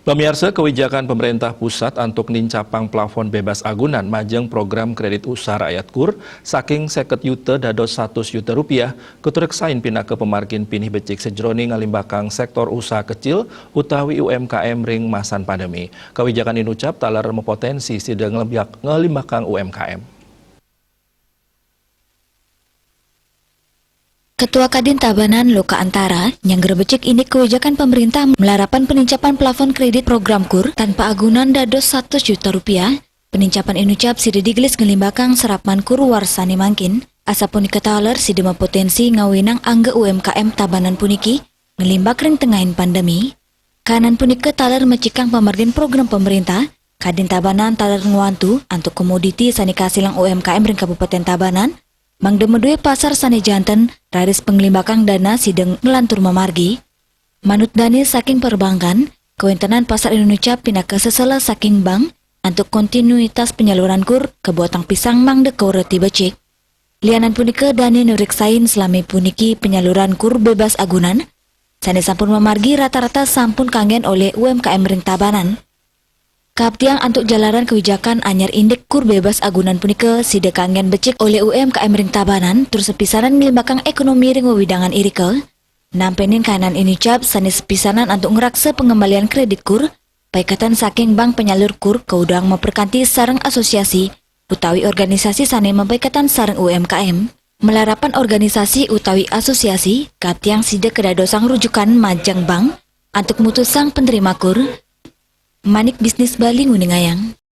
Pemirsa, kebijakan pemerintah pusat untuk nincapang plafon bebas agunan majeng program kredit usaha rakyat KUR saking 50 juta dados 100 juta rupiah keturek sain pindah ke pemargin pinih becik sejroning ngalimbakang sektor usaha kecil utawi UMKM ring masan pandemi. Kebijakan ini ucap talar mempotensi sidang ngalimbakang UMKM. Ketua Kadin Tabanan Loka Antara yang gerebecek ini kebijakan pemerintah melarapan penincapan plafon kredit program KUR tanpa agunan dados 100 juta rupiah. Penincapan inucap sida diglis ngelimbakang serapman KUR warsani mangkin. Asapun diketahuler sida potensi ngawinang angga UMKM Tabanan puniki ngelimbak ring tengahin pandemi. Kanan punike taler mecikang pemargin program pemerintah. Kadin Tabanan taler nguantu untuk komoditi sani kasilang UMKM ring Kabupaten Tabanan. Mang demedue pasar sane janten raris penglimbakang dana sideng ngelantur memargi. Manut dani saking perbankan, kewintenan pasar Indonesia pindah ke sesela saking bank untuk kontinuitas penyaluran KUR ke Botang Pisang mang deko reti becik. Lianan punike dani nuriksain selami puniki penyaluran KUR bebas agunan. Sane sampun memargi rata-rata sampun kangen oleh UMKM ring Tabanan. Kaptiang untuk jalaran kebijakan anyar indek KUR bebas agunan punike sida kangen becik oleh UMKM ring Tabanan terus sepisanan ngelimbakang ekonomi ring wewidangan irike. Nampenin kanan ini cap sanis sepisanan untuk ngeraksa pengembalian kredit KUR paikatan saking bank penyalur KUR keudang memperkanti sareng asosiasi utawi organisasi sane membaikatan sareng UMKM. Melarapan organisasi utawi asosiasi kaptiang sida kedadosang rujukan majang bank untuk mutusang penerima KUR. Manik Bisnis Bali Nguningayang.